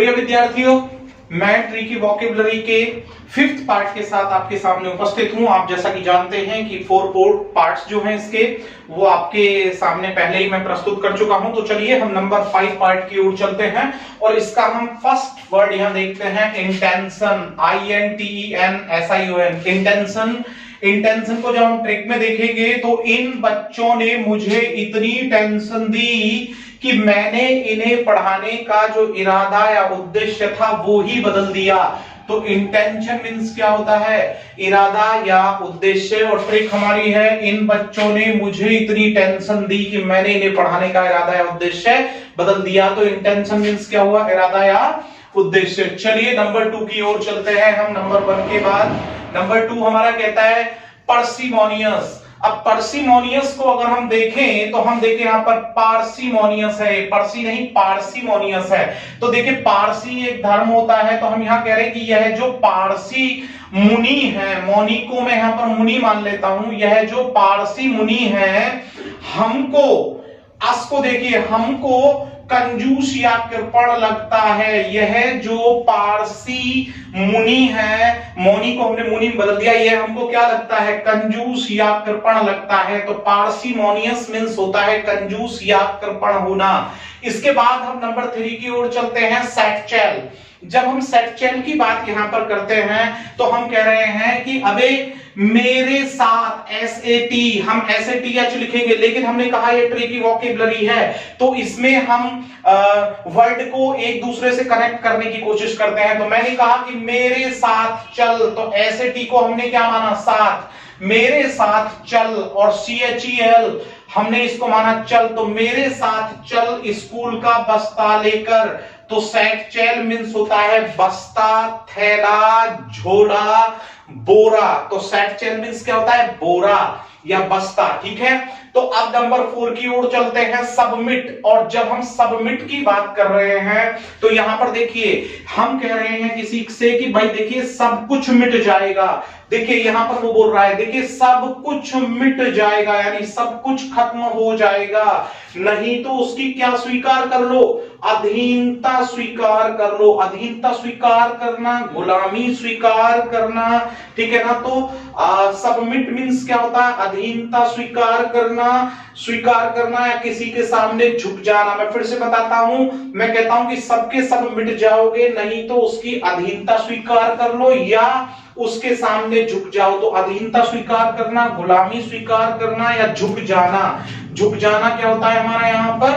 प्रिय विद्यार्थियों, मैं ट्री की वोकैबुलरी के 5th पार्ट के साथ आपके सामने उपस्थित हूं। आप जैसा कि जानते हैं कि 4 पार्ट्स जो हैं इसके वो आपके सामने पहले ही मैं प्रस्तुत कर चुका हूं। तो चलिए हम नंबर 5 पार्ट की ओर चलते हैं और इसका हम फर्स्ट वर्ड यहां देखते हैं, इंटेंशन। INTENSION, intention. इंटेंशन को जब हम ट्रिक में देखेंगे तो इन बच्चों ने मुझे इतनी टेंशन दी कि मैंने इन्हें पढ़ाने का जो इरादा या उद्देश्य था वो ही बदल दिया। तो इंटेंशन मींस क्या होता है? इरादा या उद्देश्य। और ट्रिक हमारी है, इन बच्चों ने मुझे इतनी टेंशन दी कि मैंने इन्हें पढ़ाने का इरादा या उद्देश्य बदल दिया। तो इंटेंशन मींस क्या हुआ? इरादा या उद्देश्य। चलिए नंबर 2 की ओर चलते हैं हम। नंबर 1 के बाद नंबर 2 हमारा कहता है पार्सिमोनियस। अब पार्सिमोनियस को अगर हम देखें तो हम देखें यहां पर पार्सिमोनियस है, पारसी नहीं पार्सिमोनियस है। तो देखिए पारसी एक धर्म होता है, तो हम यहां कह रहे हैं कि यह जो पारसी मुनि है, मौनी को मैं यहां पर मुनि मान लेता हूं, यह जो पारसी मुनि है हमको, अस को देखिए, हमको कंजूस या कृपण लगता है। यह जो पारसी मुनि है, मौनी को हमने मुनि में बदल दिया, यह हमको क्या लगता है? कंजूस या कृपण लगता है। तो पार्सिमोनियस मींस होता है कंजूस या कृपण होना। इसके बाद हम नंबर 3 की ओर चलते हैं, सैटचेल। जब हम सैटचेल की बात यहां पर करते हैं तो हम कह रहे हैं कि अबे मेरे साथ, SAT, हम SATH लिखेंगे, लेकिन हमने कहा ये ट्री की वोकैबुलरी है तो इसमें हम वर्ड को एक दूसरे से कनेक्ट करने की कोशिश करते हैं। तो मैंने कहा कि मेरे साथ चल, तो SAT को हमने क्या माना? साथ। मेरे साथ चल, और CHEL हमने इसको माना चल। तो मेरे साथ चल स्कूल का बस्ता लेकर। तो सैटचेल मींस होता है बस्ता, थैला, झोला, बोरा। तो सैटचेल मींस क्या होता है? बोरा या बस्ता। ठीक है, तो अब नंबर 4 की ओर चलते हैं, सबमिट। और जब हम सबमिट की बात कर रहे हैं तो यहां पर देखिए हम कह रहे हैं किसी से कि भाई देखिए सब कुछ मिट जाएगा। देखिए यहां पर वो बोल रहा है, देखिए सब कुछ मिट जाएगा, यानी सब कुछ खत्म हो जाएगा, नहीं तो उसकी क्या स्वीकार कर लो? अधीनता स्वीकार कर लो। अधीनता स्वीकार करना, गुलामी स्वीकार करना, ठीक है ना। तो सबमिट मींस क्या होता है? अधीनता स्वीकार करना, स्वीकार करना या किसी के सामने झुक जाना। मैं फिर से बताता हूं, मैं कहता हूं कि सबके सब मिट जाओगे, नहीं तो उसकी अधीनता स्वीकार कर लो या उसके सामने झुक जाओ। तो अधीनता स्वीकार करना, गुलामी स्वीकार करना या झुक जाना। झुक जाना क्या होता है हमारा यहां पर?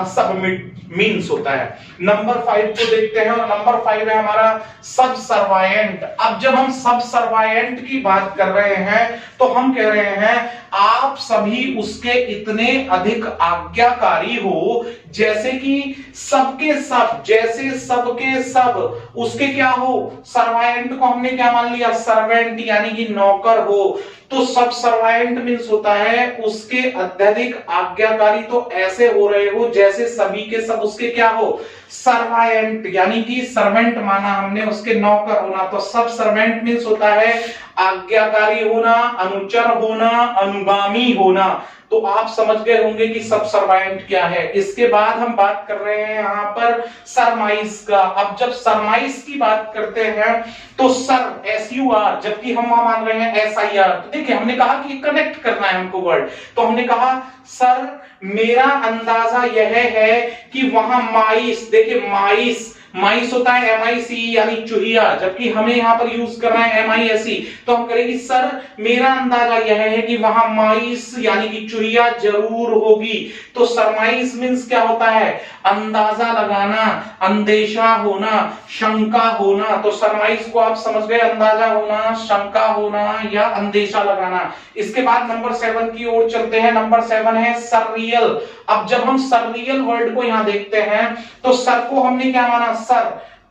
सबमिट मीन्स होता है। नंबर 5 को देखते हैं और नंबर 5 है हमारा सबसर्वायंट। अब जब हम सबसर्वायंट की बात कर रहे हैं तो हम कह रहे हैं आप सभी उसके इतने अधिक आज्ञाकारी हो जैसे कि सबके सब, जैसे सबके सब उसके क्या हो? सर्वायंट को हमने क्या मान लिया? सर्वेंट, यानी कि नौकर हो। तो सबसर्वायंट मींस होता है उसके अत्यधिक आज्ञाकारी। तो ऐसे हो रहे हो जैसे सभी के सब उसके क्या हो? सर्वायंट, यानी कि सर्वेंट माना हमने, उसके नौकर होना। तो सब सर्वेंट मींस होता है आज्ञाकारी होना, अनुचर होना, अनुगामी होना। तो आप समझ गए होंगे कि सब सर्वायंट क्या है। इसके बाद हम बात कर रहे हैं यहां पर सरमाइस का। अब जब सरमाइस की बात करते हैं तो सर, SUR, जबकि हम वहां मान रहे हैं SIR। तो देखिए हमने कहा कि कनेक्ट करना है हमको वर्ड, तो हमने कहा सर मेरा अंदाजा यह है कि वहां माइस, देखिए माइस, माइस होता है MIC यानी चूहिया, जबकि हमें यहां पर यूज करना है MISE। तो हम करेंगे सर मेरा अंदाजा यह है कि वहां माइस यानी कि चूहिया जरूर होगी। तो सरमाइस मींस क्या होता है? अंदाजा लगाना, अंदेशा होना, शंका होना। तो सरमाइस को आप समझ गए, अंदाजा होना, शंका होना या अंदेशा लगाना। इसके बाद नंबर 7 की ओर चलते हैं। नंबर 7 है सररियल। अब जब हम सररियल वर्ड को यहां देखते हैं तो सर को हमने क्या माना? सर।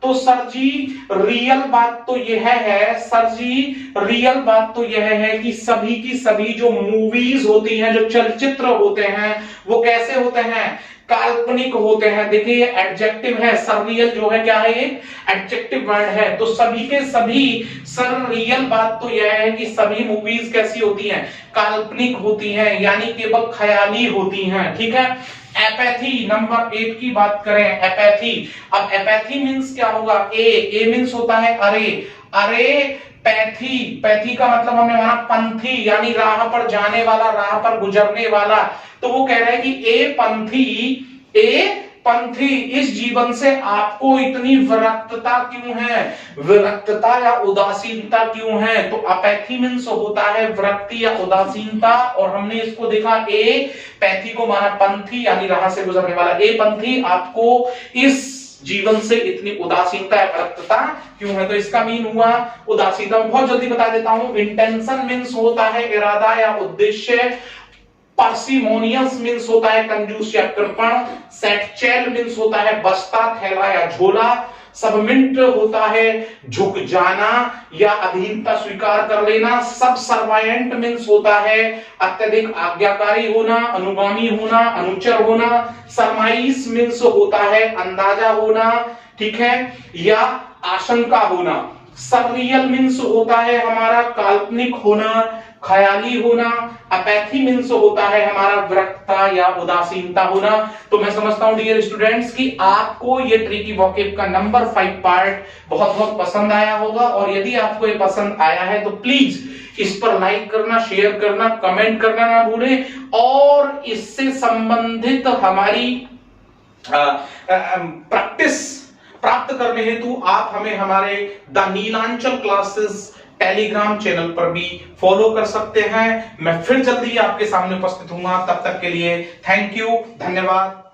तो सर जी रियल बात तो यह है, सर जी रियल बात तो यह है कि सभी की सभी जो मूवीज होती हैं, जो चलचित्र होते हैं, वो कैसे होते हैं? काल्पनिक होते हैं। देखिए ये एडजेक्टिव है, सररियल जो है क्या है? ये एडजेक्टिव वर्ड है। तो सभी के सभी, सररियल बात तो यह है कि सभी मूवीज कैसी होती हैं? काल्पनिक होती हैं, यानी केवल ख्याली होती हैं। ठीक है, एपैथी, नंबर 8 की बात करें, एपैथी। अब एपैथी मींस क्या होगा? ए मींस होता है अरे, अरे पैथी, पैथी का मतलब हमने माना पंथी, यानी राह पर जाने वाला, राह पर गुजरने वाला। तो वो कह रहा है कि ए पंथी, इस जीवन से आपको इतनी विरक्तता क्यों है, विरक्तता या उदासीनता क्यों है? तो अपैथी मींस होता है विरक्ति या उदासीनता, और हमने इसको देखा ए पैथी को माना पंथी यानी राह से गुजरने वाला। ए पंथी, आपको इस जीवन से इतनी उदासीनता या विरक्तता क्यों है? तो इसका मीन हुआ उदासीनता। बहुत जल्दी बता देता हूं। इंटेंशन मींस होता है इरादा या उद्देश्य, पार्सिमोनियस मींस होता है कंजूस या कृपण, सैटचेल मींस होता है बस्ता, थैला या झोला, सबमिट होता है झुक जाना या अधीनता स्वीकार कर लेना, सबसर्वायंट मींस होता है अत्यधिक आज्ञाकारी होना, अनुगामी होना, अनुचर होना, सरमाइस मींस होता है अंदाजा होना, ठीक है, या आशंका होना, सररियल मींस होता है हमारा काल्पनिक होना, ख्याली होना, अपैथी मींस होता है हमारा विरक्तता या उदासीनता होना। तो मैं समझता हूं डियर स्टूडेंट्स कि आपको ये ट्रिकी वोकैब का नंबर 5 पार्ट बहुत बहुत पसंद आया होगा, और यदि आपको ये पसंद आया है तो प्लीज इस पर लाइक करना, शेयर करना, कमेंट करना ना भूलें, और इससे संबंधित हमारी प्रैक्टिस प्राप्त करने हेतु आप हमें हमारे the Neelanchal classes telegram channel पर भी फॉलो कर सकते हैं। मैं फिर जल्दी आपके सामने उपस्थित हूंगा, तब तक के लिए थैंक यू, धन्यवाद।